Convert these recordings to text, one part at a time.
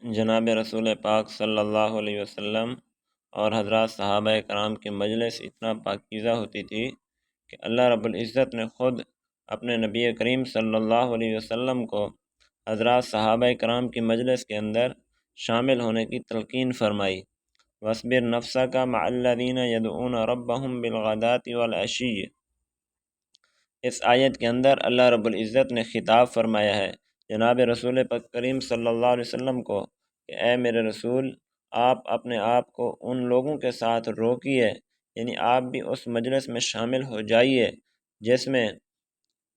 جناب رسول پاک صلی اللہ علیہ وسلم اور حضرات صحابہ کرام کی مجلس اتنا پاکیزہ ہوتی تھی کہ اللہ رب العزت نے خود اپنے نبی کریم صلی اللہ علیہ وسلم کو حضرات صحابہ کرام کی مجلس کے اندر شامل ہونے کی تلقین فرمائی۔ وَاصْبِرْ نَفْسَكَ مَعَ الَّذِينَ يَدْعُونَ رَبَّهُمْ بِالْغَدَاةِ وَالْعَشِيِّ۔ اس آیت کے اندر اللہ رب العزت نے خطاب فرمایا ہے جناب رسول پاک کریم صلی اللہ علیہ وسلم کو کہ اے میرے رسول، آپ اپنے آپ کو ان لوگوں کے ساتھ روکیے، یعنی آپ بھی اس مجلس میں شامل ہو جائیے جس میں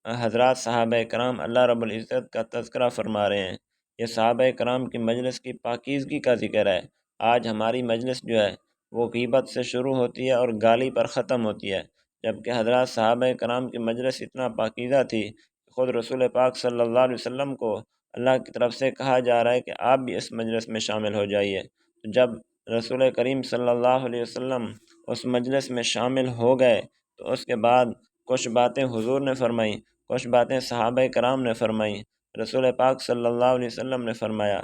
حضرات صحابہ کرام اللہ رب العزت کا تذکرہ فرما رہے ہیں۔ یہ صحابہ کرام کی مجلس کی پاکیزگی کا ذکر ہے۔ آج ہماری مجلس جو ہے وہ غیبت سے شروع ہوتی ہے اور گالی پر ختم ہوتی ہے، جبکہ حضرات صحابہ کرام کی مجلس اتنا پاکیزہ تھی کہ خود رسول پاک صلی اللہ علیہ وسلم کو اللہ کی طرف سے کہا جا رہا ہے کہ آپ بھی اس مجلس میں شامل ہو جائیے۔ جب رسول کریم صلی اللہ علیہ وسلم اس مجلس میں شامل ہو گئے تو اس کے بعد کچھ باتیں حضور نے فرمائیں، کچھ باتیں صحابہ کرام نے فرمائیں۔ رسول پاک صلی اللہ علیہ وسلم نے فرمایا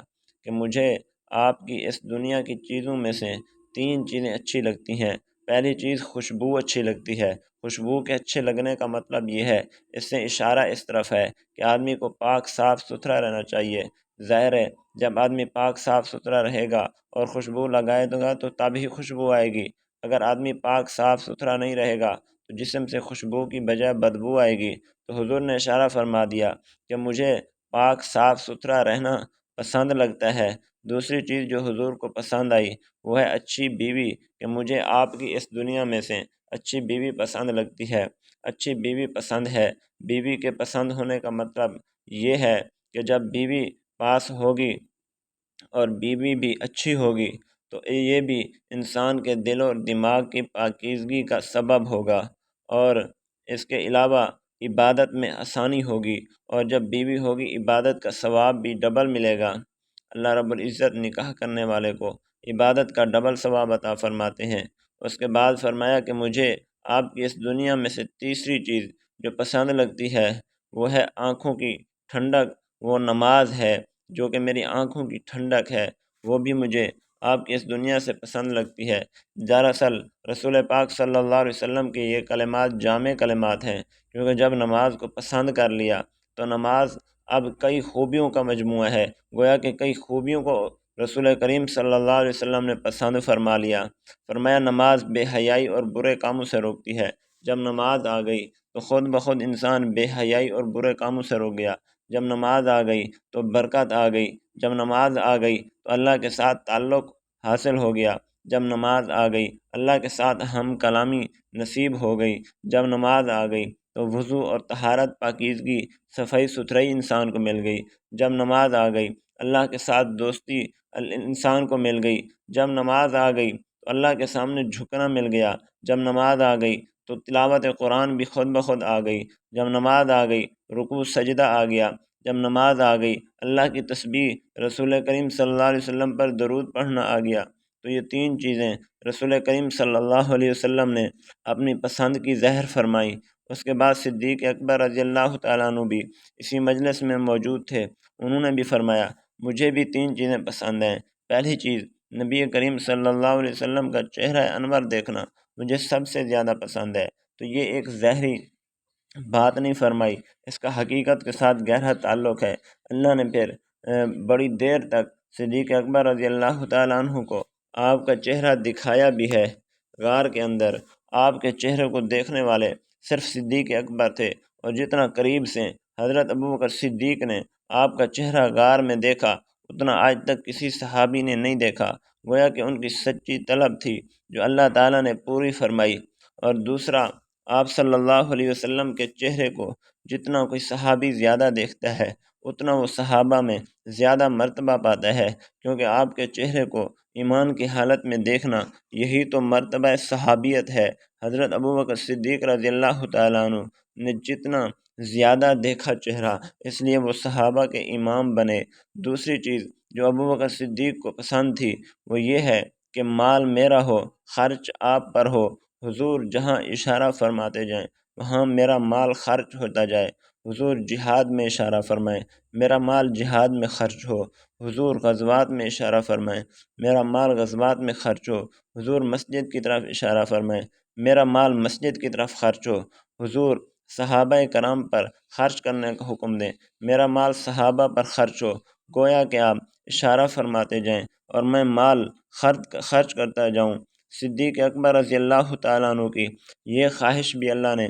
کہ مجھے آپ کی اس دنیا کی چیزوں میں سے 3 چیزیں اچھی لگتی ہیں۔ پہلی چیز خوشبو اچھی لگتی ہے۔ خوشبو کے اچھے لگنے کا مطلب یہ ہے، اس سے اشارہ اس طرف ہے کہ آدمی کو پاک صاف ستھرا رہنا چاہیے۔ ظاہر ہے جب آدمی پاک صاف ستھرا رہے گا اور خوشبو لگائے گا تو تبھی خوشبو آئے گی۔ اگر آدمی پاک صاف ستھرا نہیں رہے گا تو جسم سے خوشبو کی بجائے بدبو آئے گی۔ تو حضور نے اشارہ فرما دیا کہ مجھے پاک صاف ستھرا رہنا پسند لگتا ہے۔ دوسری چیز جو حضور کو پسند آئی وہ ہے اچھی بیوی، کہ مجھے آپ کی اس دنیا میں سے اچھی بیوی پسند لگتی ہے، اچھی بیوی پسند ہے۔ بیوی کے پسند ہونے کا مطلب یہ ہے کہ جب بیوی پاس ہوگی اور بیوی بھی اچھی ہوگی تو یہ بھی انسان کے دل اور دماغ کی پاکیزگی کا سبب ہوگا، اور اس کے علاوہ عبادت میں آسانی ہوگی، اور جب بیوی ہوگی عبادت کا ثواب بھی ڈبل ملے گا۔ اللہ رب العزت نکاح کرنے والے کو عبادت کا ڈبل ثواب عطا فرماتے ہیں۔ اس کے بعد فرمایا کہ مجھے آپ کی اس دنیا میں سے تیسری چیز جو پسند لگتی ہے وہ ہے آنکھوں کی ٹھنڈک، وہ نماز ہے جو کہ میری آنکھوں کی ٹھنڈک ہے، وہ بھی مجھے آپ کی اس دنیا سے پسند لگتی ہے۔ دراصل رسول پاک صلی اللہ علیہ وسلم کے یہ کلمات جامع کلمات ہیں، کیونکہ جب نماز کو پسند کر لیا تو نماز اب کئی خوبیوں کا مجموعہ ہے، گویا کہ کئی خوبیوں کو رسول کریم صلی اللہ علیہ وسلم نے پسند فرما لیا۔ فرمایا نماز بے حیائی اور برے کاموں سے روکتی ہے۔ جب نماز آ گئی تو خود بخود انسان بے حیائی اور برے کاموں سے روک گیا۔ جب نماز آ گئی تو برکت آ گئی۔ جب نماز آ گئی تو اللہ کے ساتھ تعلق حاصل ہو گیا۔ جب نماز آ گئی اللہ کے ساتھ ہم کلامی نصیب ہو گئی۔ جب نماز آ گئی تو وضو اور طہارت، پاکیزگی، صفائی ستھرائی انسان کو مل گئی۔ جب نماز آ گئی اللہ کے ساتھ دوستی انسان کو مل گئی۔ جب نماز آ گئی تو اللہ کے سامنے جھکنا مل گیا۔ جب نماز آ گئی تو تلاوت قرآن بھی خود بخود آ گئی۔ جب نماز آ گئی رکوع سجدہ آ گیا۔ جب نماز آ گئی اللہ کی تسبیح، رسول کریم صلی اللہ علیہ وسلم پر درود پڑھنا آ گیا۔ تو یہ 3 چیزیں رسول کریم صلی اللہ علیہ وسلم نے اپنی پسند کی ظاہر فرمائی۔ اس کے بعد صدیق اکبر رضی اللہ تعالیٰ عنہ بھی اسی مجلس میں موجود تھے۔ انہوں نے بھی فرمایا مجھے بھی 3 چیزیں پسند ہیں۔ پہلی چیز نبی کریم صلی اللہ علیہ وسلم کا چہرہ انور دیکھنا مجھے سب سے زیادہ پسند ہے۔ تو یہ ایک ظاہری بات نہیں فرمائی، اس کا حقیقت کے ساتھ گہرا تعلق ہے۔ اللہ نے پھر بڑی دیر تک صدیق اکبر رضی اللہ تعالیٰ عنہ کو آپ کا چہرہ دکھایا بھی ہے۔ غار کے اندر آپ کے چہرے کو دیکھنے والے صرف صدیق اکبر تھے، اور جتنا قریب سے حضرت ابوبکر صدیق نے آپ کا چہرہ غار میں دیکھا اتنا آج تک کسی صحابی نے نہیں دیکھا۔ گویا کہ ان کی سچی طلب تھی جو اللہ تعالیٰ نے پوری فرمائی۔ اور دوسرا، آپ صلی اللہ علیہ وسلم کے چہرے کو جتنا کوئی صحابی زیادہ دیکھتا ہے اتنا وہ صحابہ میں زیادہ مرتبہ پاتا ہے، کیونکہ آپ کے چہرے کو ایمان کی حالت میں دیکھنا یہی تو مرتبہ صحابیت ہے۔ حضرت ابوبکر صدیق رضی اللہ تعالیٰ عنہ نے جتنا زیادہ دیکھا چہرہ، اس لیے وہ صحابہ کے امام بنے۔ دوسری چیز جو ابوبکر صدیق کو پسند تھی وہ یہ ہے کہ مال میرا ہو، خرچ آپ پر ہو۔ حضور جہاں اشارہ فرماتے جائیں وہاں میرا مال خرچ ہوتا جائے۔ حضور جہاد میں اشارہ فرمائیں، میرا مال جہاد میں خرچ ہو۔ حضور غزوات میں اشارہ فرمائیں، میرا مال غزوات میں خرچ ہو۔ حضور مسجد کی طرف اشارہ فرمائیں، میرا مال مسجد کی طرف خرچ ہو۔ حضور صحابہ کرام پر خرچ کرنے کا حکم دیں، میرا مال صحابہ پر خرچ ہو۔ گویا کہ آپ اشارہ فرماتے جائیں اور میں مال خرچ کرتا جاؤں۔ صدیق اکبر رضی اللہ تعالیٰ عنہ کی یہ خواہش بھی اللہ نے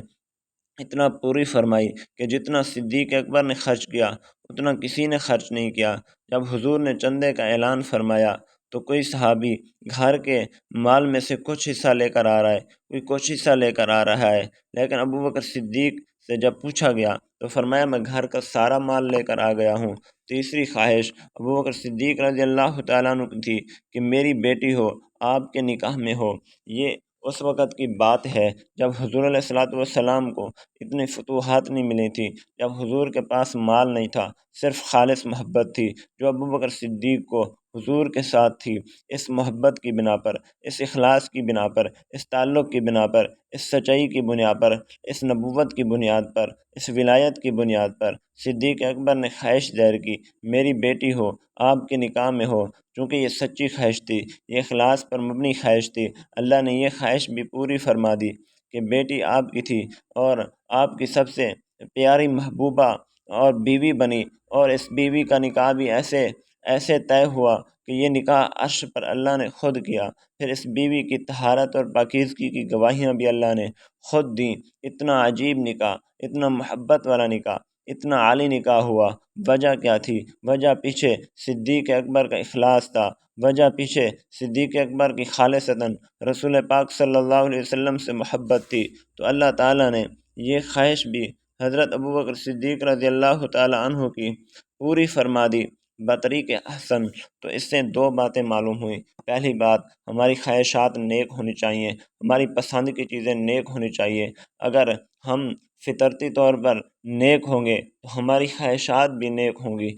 اتنا پوری فرمائی کہ جتنا صدیق اکبر نے خرچ کیا اتنا کسی نے خرچ نہیں کیا۔ جب حضور نے چندے کا اعلان فرمایا تو کوئی صحابی گھر کے مال میں سے کچھ حصہ لے کر آ رہا ہے، کوئی کچھ حصہ لے کر آ رہا ہے، لیکن ابوبکر صدیق سے جب پوچھا گیا تو فرمایا میں گھر کا سارا مال لے کر آ گیا ہوں۔ تیسری خواہش ابوبکر صدیق رضی اللہ تعالیٰ عنہ کی تھی کہ میری بیٹی ہو، آپ کے نکاح میں ہو۔ یہ اس وقت کی بات ہے جب حضور علیہ الصلوۃ والسلام کو اتنی فتوحات نہیں ملی تھی، جب حضور کے پاس مال نہیں تھا، صرف خالص محبت تھی جو ابوبکر صدیق کو حضور کے ساتھ تھی۔ اس محبت کی بنا پر، اس اخلاص کی بنا پر، اس تعلق کی بنا پر، اس سچائی کی بنیاد پر، اس نبوت کی بنیاد پر، اس ولایت کی بنیاد پر صدیق اکبر نے خواہش ظاہر کی میری بیٹی ہو، آپ کے نکاح میں ہو۔ چونکہ یہ سچی خواہش تھی، یہ اخلاص پر مبنی خواہش تھی، اللہ نے یہ خواہش بھی پوری فرما دی کہ بیٹی آپ کی تھی اور آپ کی سب سے پیاری محبوبہ اور بیوی بنی، اور اس بیوی کا نکاح بھی ایسے طے ہوا کہ یہ نکاح عرش پر اللہ نے خود کیا۔ پھر اس بیوی کی طہارت اور پاکیزگی کی گواہیاں بھی اللہ نے خود دیں۔ اتنا عجیب نکاح، اتنا محبت والا نکاح، اتنا عالی نکاح ہوا۔ وجہ کیا تھی؟ وجہ پیچھے صدیق اکبر کا اخلاص تھا، وجہ پیچھے صدیق اکبر کی خالصتاً رسول پاک صلی اللہ علیہ وسلم سے محبت تھی۔ تو اللہ تعالیٰ نے یہ خواہش بھی حضرت ابوبکر صدیق رضی اللہ تعالیٰ عنہ کی پوری فرما دی بطریق احسن۔ تو اس سے دو باتیں معلوم ہوئیں۔ پہلی بات، ہماری خواہشات نیک ہونی چاہیے، ہماری پسند کی چیزیں نیک ہونی چاہیے۔ اگر ہم فطرتی طور پر نیک ہوں گے تو ہماری خواہشات بھی نیک ہوں گی۔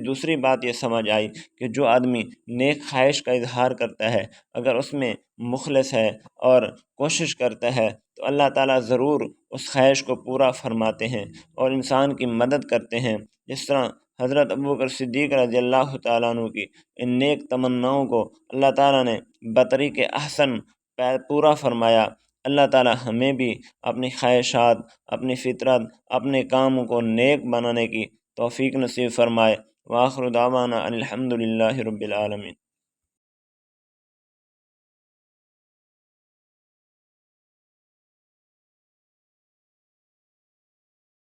دوسری بات یہ سمجھ آئی کہ جو آدمی نیک خواہش کا اظہار کرتا ہے، اگر اس میں مخلص ہے اور کوشش کرتا ہے تو اللہ تعالیٰ ضرور اس خواہش کو پورا فرماتے ہیں اور انسان کی مدد کرتے ہیں۔ جس طرح حضرت ابوبکر صدیق رضی اللہ تعالیٰ عنہ کی ان نیک تمناؤں کو اللہ تعالیٰ نے بطریق احسن پورا فرمایا۔ اللہ تعالیٰ ہمیں بھی اپنی خواہشات، اپنی فطرت، اپنے کاموں کو نیک بنانے کی توفیق نصیب فرمائے۔ وآخر دعوانا ان الحمد للہ رب العالمین۔